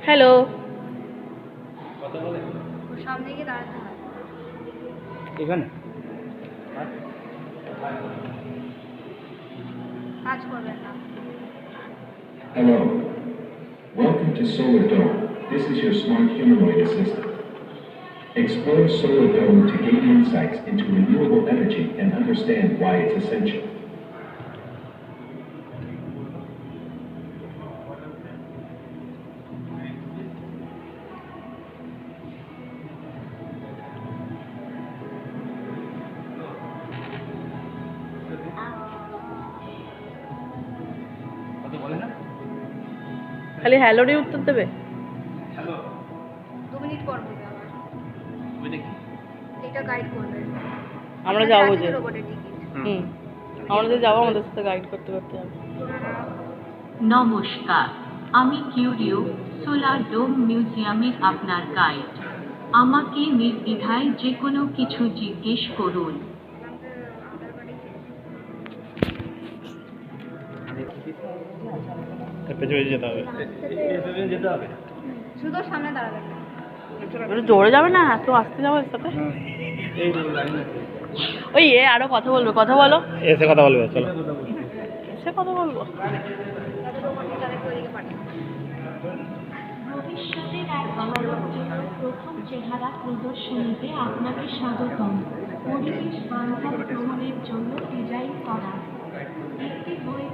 Hello. সামনে গিয়ে দাঁড়াতে হয়। এখানে কাজ করবেন না। Hello. Welcome to Solar Dome. This is your smart humanoid assistant. Explore Solar Dome to gain insights into renewable energy and understand why it's essential. খালি হ্যালোরই উত্তর দেবে? 2 মিনিট পর বলবে আবার। এটা গাইড করবে। আমরা যাবো যে। রোবটের টিকিট। আমরা যে যাবো আমাদের সাথে গাইড করতে করতে যাবো। নমস্কার, আমি কিউরিও, সোলার ডোম মিউজিয়ামের আপনার গাইড। আমাকে নির্দ্বিধায় যে কোনো কিছু জিজ্ঞেস করুন। শুধু সামনে দাঁড়াবেন না। একটু জোরে যাবে না, এত আসতে যাবো এর সাথে। ওই আরো কথা বলবে, কথা বলো। এসে কথা বলবে, চলো এসে কথা বলবো। ভবিষ্যতের এক ভারত জন্য প্রথম চেহারা প্রদর্শনীতে আপনাকে স্বাগতম। পরিবেশ বান্ধব ভ্রমণের জন্য ডিজাইন করা একটি বই